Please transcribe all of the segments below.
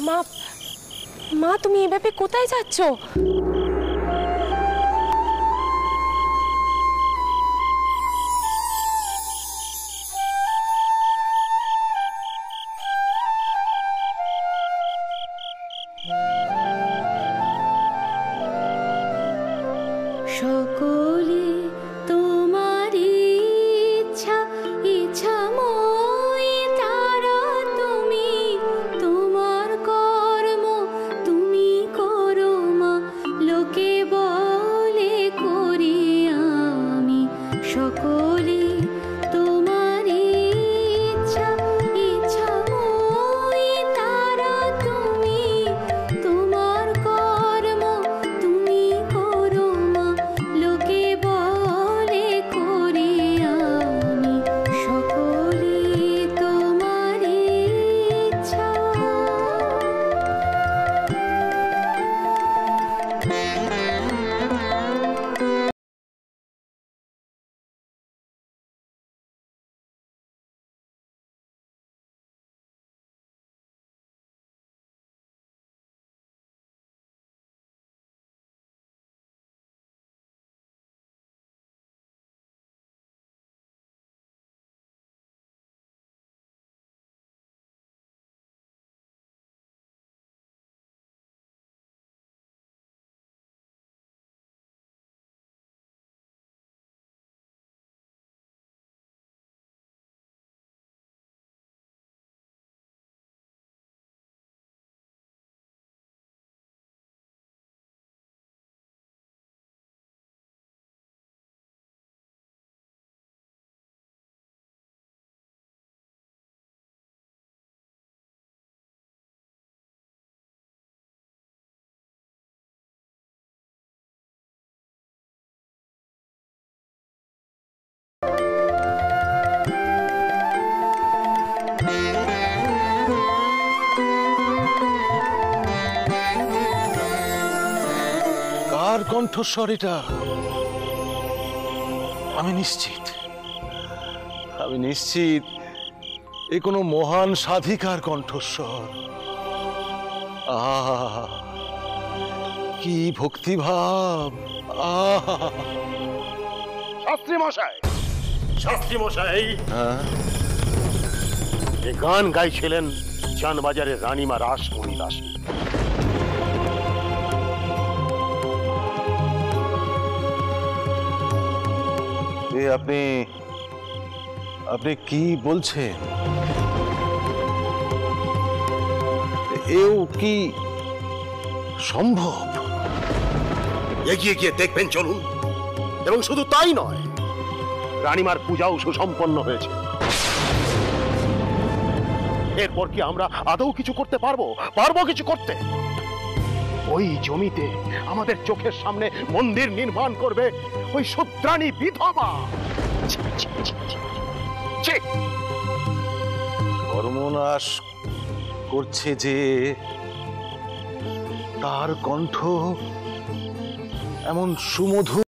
মা, মা তুমি এভাবে কোথায় যাচ্ছ? সকলে তোমার ইচ্ছা ইচ্ছাময়ী তারা তুমি, তোমার কর্ম তুমি করো মা, লোকে বলে করি আমি। সকলে তোমার ইচ্ছা ইচ্ছাময়ী তারা তুমি, তোমার কর্ম তুমি করো মা, লোকে বলে করি আমি। সকলে তোমার ইচ্ছা। কার কণ্ঠস্বর এটা? আমি নিশ্চিত, আমি নিশ্চিত এ কোনো মহান সাধিকার কণ্ঠস্বর। আহা, কি ভক্তিভাব! আহা, শাস্ত্রী মশাই, শাস্ত্রী মশাই, হ্যাঁ, এ গান গাইছিলেন চানবাজারের রানীমা রাসমণি দাসী। এ আপনি আপনি কি বলছেন? এও কি সম্ভব? এগিয়ে গিয়ে দেখবেন চলুন। এবং শুধু তাই নয়, রানীমার পূজাও সুসম্পন্ন হয়েছে। এরপর কি আমরা আদৌ কিছু করতে পারবো? কিছু করতে? ওই জমিতে আমাদের চোখের সামনে মন্দির নির্মাণ করবে ওই শূদ্রাণী বিধবা। ছি, ছি, ছি, ছি, ছি। সর্বনাশ করছে যে, তার কণ্ঠ এমন সুমধুর।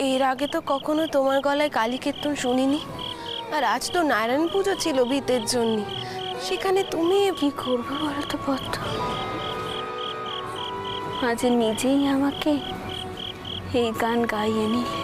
এর আগে তো কখনো তোমার গলায় কালী কীর্তন শুনিনি। আর আজ তো নারায়ণ পুজো ছিল ভিতের জন্য, সেখানে তুমি কি করবে বলো তো পদ্ম? আজ নিজেই আমাকে এই গান গাইয়ে নিলে।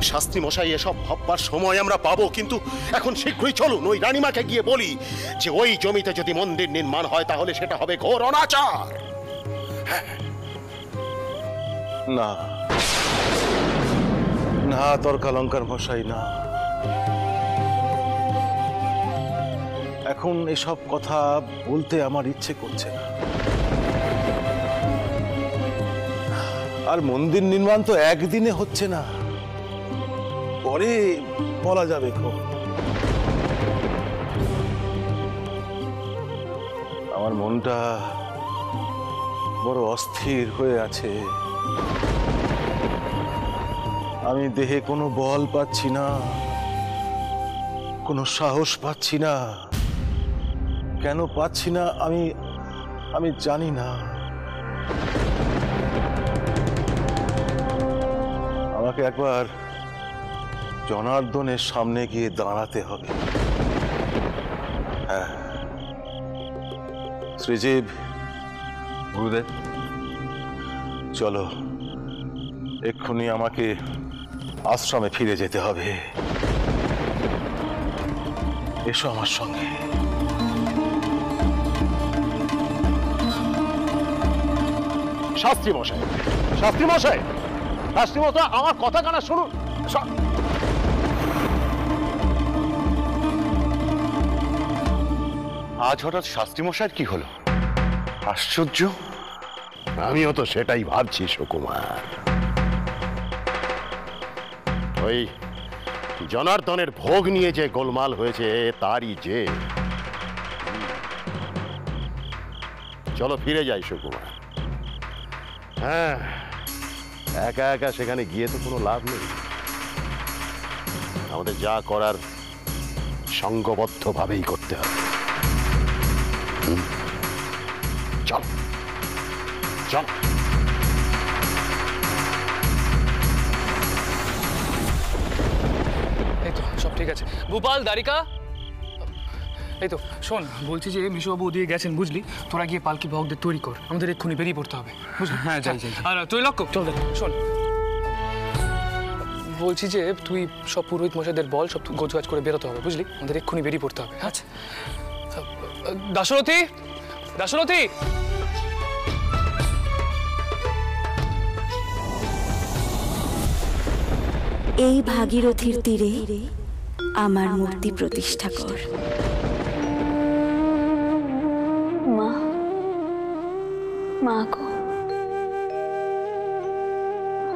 শাস্ত্রী মশাই এসব ভাববার সময় আমরা পাবো, কিন্তু এখন শীঘ্রই চলুন ওই রানীমাকে গিয়ে বলি যে ওই জমিতে যদি মন্দির নির্মাণ হয় তাহলে সেটা হবে ঘোর অনাচার। না না তর্কালঙ্কার মশাই, না, এখন এসব কথা বলতে আমার ইচ্ছে করছে না। আর মন্দির নির্মাণ তো একদিনে হচ্ছে না, পরে বলা যাবে। আমার মনটা বড় অস্থির হয়ে আছে। আমি দেহে কোনো বল পাচ্ছি না, কোনো সাহস পাচ্ছি না। কেন পাচ্ছি না আমি জানি না। আমাকে একবার জনার্দনের সামনে গিয়ে দাঁড়াতে হবে। হ্যাঁ শ্রীজীব, গুরুদেব, চলো এক্ষুনি আমাকে আশ্রমে ফিরে যেতে হবে। এসো আমার সঙ্গে। শাস্ত্রী মশাই, আমার কথা কানা শুনুন। আজ হঠাৎ শাস্ত্রী মশাইয়ের কি হলো? আশ্চর্য। আমিও তো সেটাই ভাবছি সুকুমার। ওই জনার্দনের ভোগ নিয়ে যে গোলমাল হয়েছে তারই যে। চলো ফিরে যাই সুকুমার। হ্যাঁ, একা একা সেখানে গিয়ে তো কোনো লাভ নেই। আমাদের যা করার সংঘবদ্ধভাবেই করতে হবে। চল চল। এই তো সব ঠিক আছে। ভূপাল, দ্বারিকা, এই তো শোন, বলছি যে মিশুবাবু ওদিকে গেছেন বুঝলি, তোরা গিয়ে পালকি বাহকদের তৈরি কর, আমাদের এক্ষুনি বেরিয়ে পড়তে হবে বুঝলি? হ্যাঁ যাই। আর তুই লক্ষ্য চল। শোন, বলছি যে তুই সব পুরোহিত মশাইদের বল, সব গোছগাছ করে বেরোতে হবে বুঝলি? আমাদের এক্ষুনি বেরিয়ে পড়তে হবে। আচ্ছা দাশরথী, দাশরথী, এই ভাগীরথীর তীরে আমার মূর্তি প্রতিষ্ঠা কর। মা, মা গো,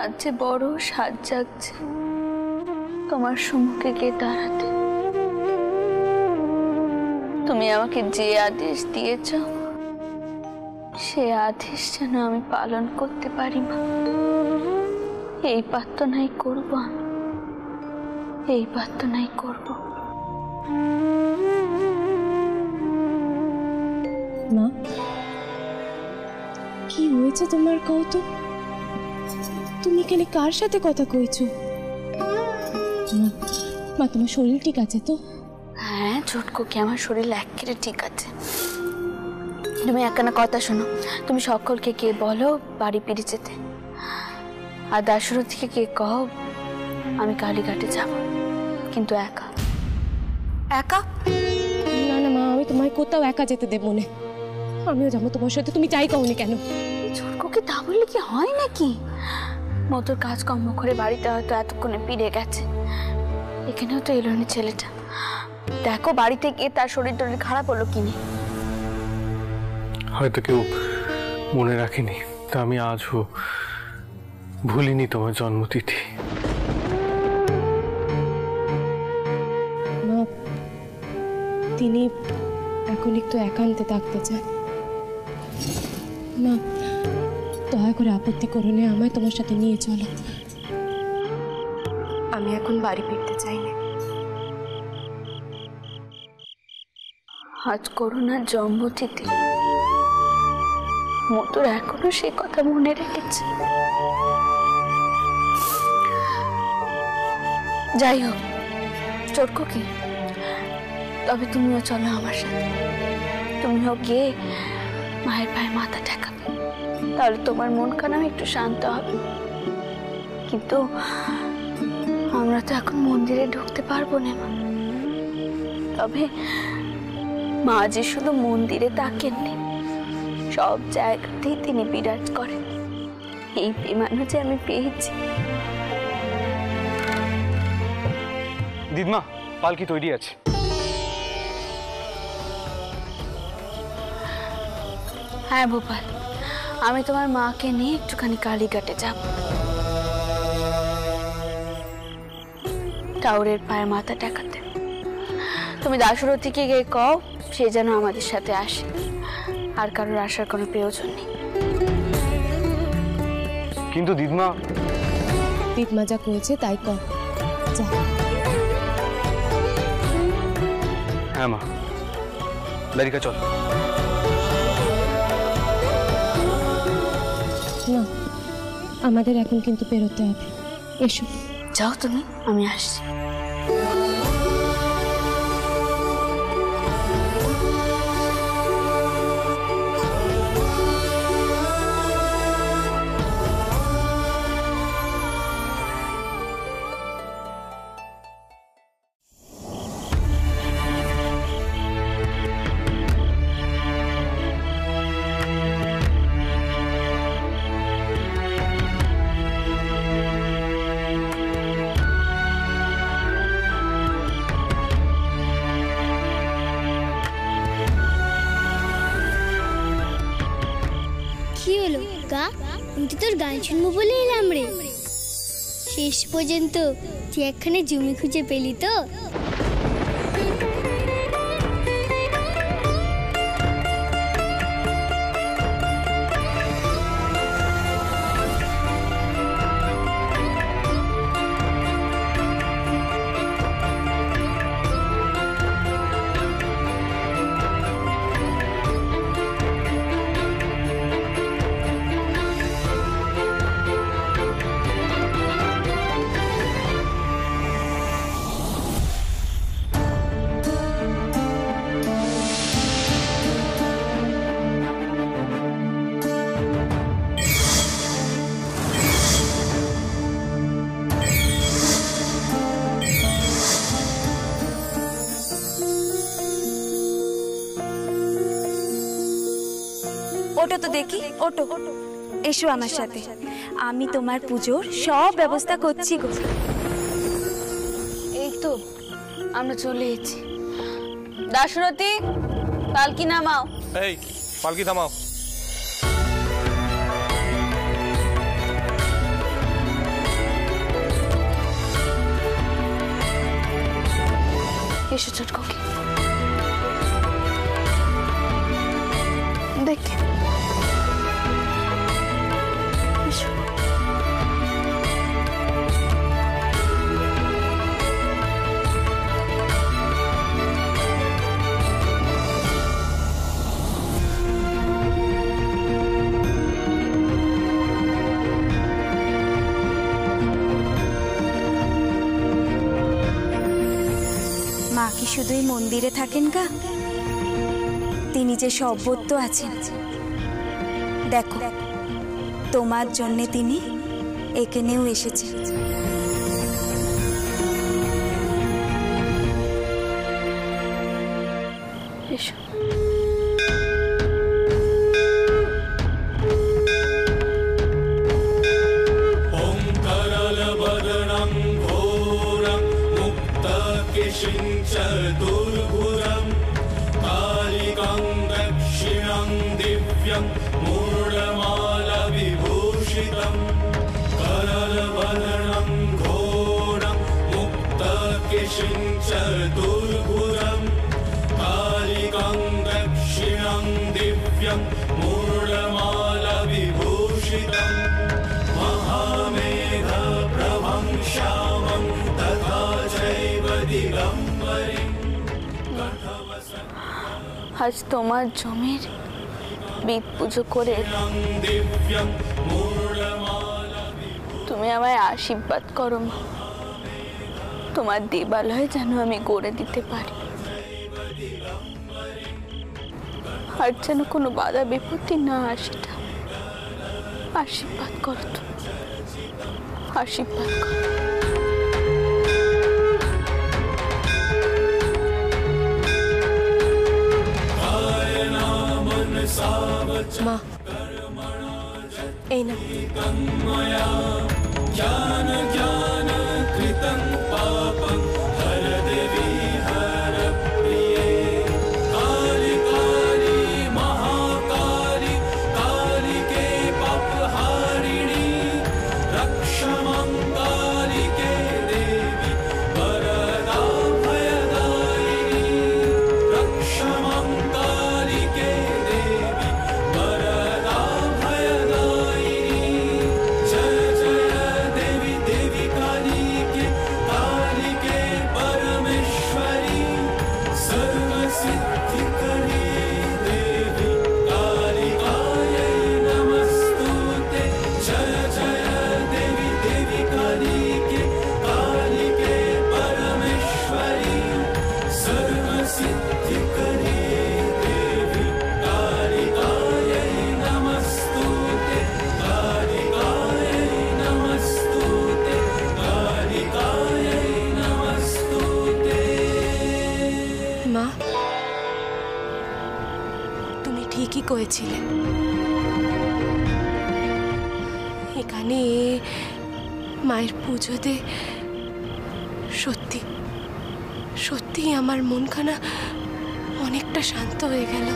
আজ যে বড় সাজ জাগছে তোমার সম্মুখে গিয়ে দাঁড়াতে। তুমি আমাকে যে আদেশ দিয়েছ সে আদেশ যেন আমি পালন করতে পারি মা, এই প্রার্থনাই করব আমি, এই প্রার্থনাই করব। মা, কি হয়েছে তোমার কৌতুক? তুমি কেন কার সাথে কথা কইছো? মা তোমার শরীর ঠিক আছে তো? হ্যাঁ ছোটকু, কি আমার শরীর একেবারে ঠিক আছে। তুমি একখানা কথা শোনো, তুমি সকলকে কে বলো বাড়ি ফিরে যেতে, আর দাশরথীকে কে কও আমি কালীঘাটে যাব, কিন্তু একা একা। না না মা, আমি তোমায় কোথাও একা যেতে দেবো না। আমিও যাবো তোমার সাথে, তুমি চাই কওনি কেন? ছোটকুকে তা বললে কি হয় নাকি? মতোর কাজকর্ম করে বাড়িতে হয়তো এতক্ষণে ফিরে গেছে, এখানেও তো এলো না ছেলেটা। দেখো বাড়িতে গিয়ে তার শরীর টরীর খারাপ হলো কিনে। হয়তো কেউ মনে রাখেনি, তা আমি আজও ভুলিনি তোমার জন্মতিথি। মা, তিনি এখন একটু একান্তে থাকতে চান। মা দয়া করে আপত্তি করো না, আমায় তোমার সাথে নিয়ে চলো। আমি এখন বাড়ি ফিরতে চাই না। আজ করুণার জন্মতিথি, মধুর এখনো সে কথা মনে রেখেছে। যাই হোক, চটকো কি, তবে তুমিও চলো আমার সাথে। তুমিও গিয়ে মায়ের পায়ে মাথা ঠেকাবে, তাহলে তোমার মন খানা একটু শান্ত হবে। কিন্তু আমরা তো এখন মন্দিরে ঢুকতে পারবো না মা। তবে মা যে শুধু মন্দিরে তাকেননি, সব জায়গাতেই তিনি বিরাজ করেন। এই বিমানও যে আমি পেয়েছি। দিদমা, পালকি তৈরি আছে। হ্যাঁ ভোপাল, আমি তোমার মাকে নিয়ে একটুখানি কালীঘাটে যাব। টাউরের পায়ে মাথা টেকাতে। তুমি দাশরথীকে গিয়ে কও সে যেন আমাদের সাথে আসে, আর কারোর আসার কোনো প্রয়োজন নেই। কিন্তু দিদমা, পিপমা যা করেছে তাই কর। যা। হ্যাঁ মা, দারিকা চল। না, আমাদের এখন কিন্তু বেরোতে হবে। এসো। যাও তুমি, আমি আসছি। কি হলো গা? আমি তো তোর গান শুনবো বলে এলাম রে। শেষ পর্যন্ত তুই একখানে জমি খুঁজে পেলি তো? ওটো তো দেখি, ওটো এসো আমার সাথে। আমি তোমার পুজোর সব ব্যবস্থা করছি গো। এই তো আমরা চলে এসেছি। দাশরথী, পালকি নামাও। এই পালকি থামাও। এসো চটকো কি, দেখে এসো। মা কি শুধুই মন্দিরে থাকেন গা? তিনি যে সর্বত্র আছেন। দেখো, তোমার জন্যে তিনি এখানেও এসেছেন। এসো। दुर्भुजं कालिकां दक्षिणं दिव्यं मूढमालविभूषितं करलवदनं घोरं मुक्तकेशिं च दुर्भुजं कालिकां दक्षिणं दिव्यं मूढमालविभूषितं महामेघप्रभं श्यामं আজ তোমার জমির বিদ পুজো করে তুমি আমায় আশীর্বাদ করো মা, তোমার দেবালয় যেন আমি গড়ে দিতে পারি, আর যেন কোনো বাধা বিপত্তি না আসে। আশীর্বাদ করো তো, আশীর্বাদ করো। মা, এই না জ্ঞান জ্ঞান কৃতং পাপং হর দেবী হর প্রিয়ে কালী কালী মহাকালী কালিকে পাপহারিণী রক্ষমাং কালিকে দেবী বরদা ভয়দায়িনী রক্ষমাং কালিকে দেবী বরদা ভয়দায়িনী জয় জয় দেবী দেবী কালিকে কালিকে পরমেশ্বরী सर्वसिद्धिकरी देवी कालिकायै नमस्तुते जय जय देवी देवी कालिके कालिके परमेश्वरी सर्वसिद्धिकरी देवी कालिकायै नमस्तुते कालिकायै नमस्तुते कालिकायै नमस्तुते মা, তুমি ঠিকই করেছিলে। এখানে মায়ের পুজোতে সত্যি সত্যি আমার মনখানা অনেকটা শান্ত হয়ে গেল।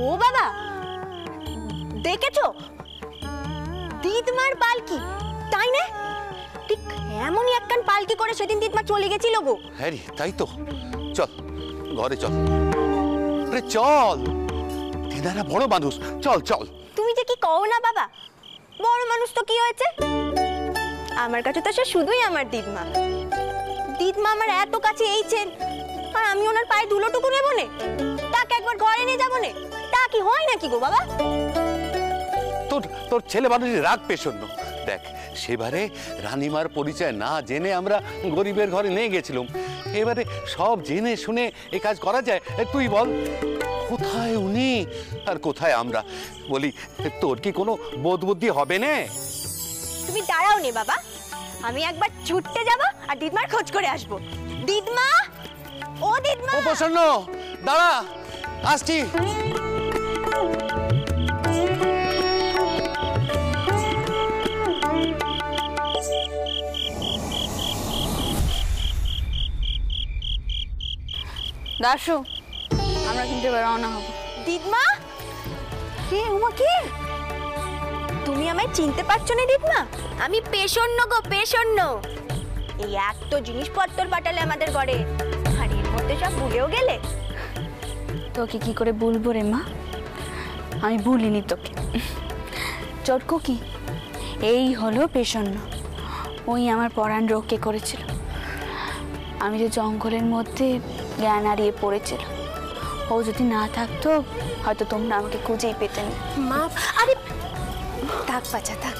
ও বাবা, দেখেছো দিদমার পালকি? তাই না? ঠিক এমনই একখান পালকি করে সেদিন দিদমা চলে গেছিল গো। হ্যাঁ রে, তাই তো। চল ঘরে চল, আরে চল, দিদারা বড় মানুষ, চল চল। তুমি যে কি কও না বাবা, বড় মানুষ তো কি হয়েছে, আমার কাছে তো সে শুধুই আমার দিদমা। দিদমা আমার এত কাছে এইছেন, আর আমি ওনার পায়ে ধুলোটুকু নেবো নে, তাকে একবার ঘরে নিয়ে যাবো নে, তা কি হয় নাকি গো বাবা? তোর তোর ছেলে মানুষের রাগ পেছন্ন। দেখ, সেবারে রানীমার পরিচয় না জেনে আমরা গরিবের ঘরে নিয়ে গেছিলাম, এবারে সব জেনে শুনে এই কাজ করা যায়? তুই বল, কোথায় উনি আর কোথায় আমরা? বলি, তোর কি কোনো বোধ বুদ্ধি হবে না? তুমি দাঁড়াও নে বাবা, আমি একবার ছুটতে যাব আর দিদমার খোঁজ করে আসবো। দিদমা, ও দিদমা। ও প্রসন্ন, দাঁড়া, আসছি। দাশু, আমরা কিন্তু এবার রওনা হব। দিদমা, কে উমা কে? তুমি আমায় চিনতে পারছো না দিদমা? আমি পেশন্য গো, পেশন্য। এই এত জিনিসপত্র পাঠালে আমাদের ঘরে, আর এর মধ্যে সব ভুলেও গেলে। তোকে কি করে বলবো রে মা, আমি ভুলিনি তোকে। চটকু কি, এই হলো পেশন্য, ওই আমার পরাণ রক্ষে করেছিল। আমি যে জঙ্গলের মধ্যে জ্ঞান হারিয়ে পড়েছিল, ও যদি না থাকতো হয়তো তোমরা আমাকে খুঁজেই পেতে না। মা, আরে থাক বাচ্চা, থাক,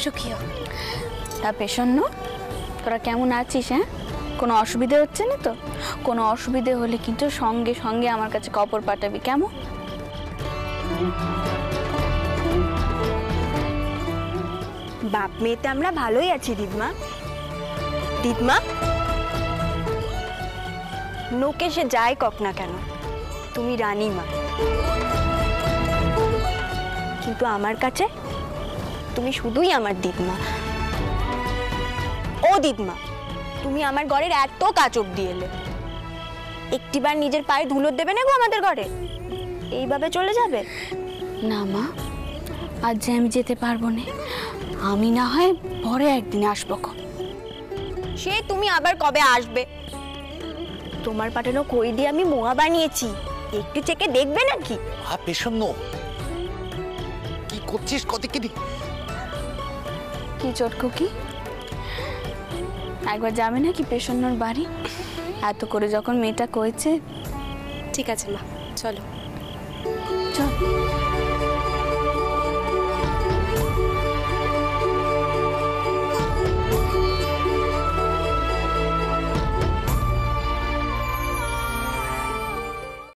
সুখী হও। তা পেশন্য, তোরা কেমন আছিস? হ্যাঁ, কোনো অসুবিধে হচ্ছে না তো? কোনো অসুবিধে হলে কিন্তু সঙ্গে সঙ্গে আমার কাছে খবর পাঠাবি, কেমন? বাপ মেয়েতে আমরা ভালোই আছি দিদমা। দিদমা, নোকে সে যাই কক না কেন, তুমি রানীমা, কিন্তু আমার কাছে তুমি শুধুই আমার দিদমা। ও দিদমা, তুমি আমার ঘরের এত কাজ অব্দি এলে, একটিবার নিজের পায়ে ধুলো দেবে না গো আমাদের ঘরে? এইভাবে চলে যাবে? না মা, আজ যে আমি যেতে পারবো না, আমি না হয় পরে একদিন আসবো। সে তুমি আবার কবে আসবে? তোমার পাঠানো খই দিয়ে আমি মোয়া বানিয়েছি, একটু চেকে দেখবে নাকি? পেশন্য কি করছিস কতকিনি? কি চটকো কি? একবার যাবে না কি পেশন্নর বাড়ি? এত করে যখন মেয়েটা কইছে। ঠিক আছে মা, চলো। চল।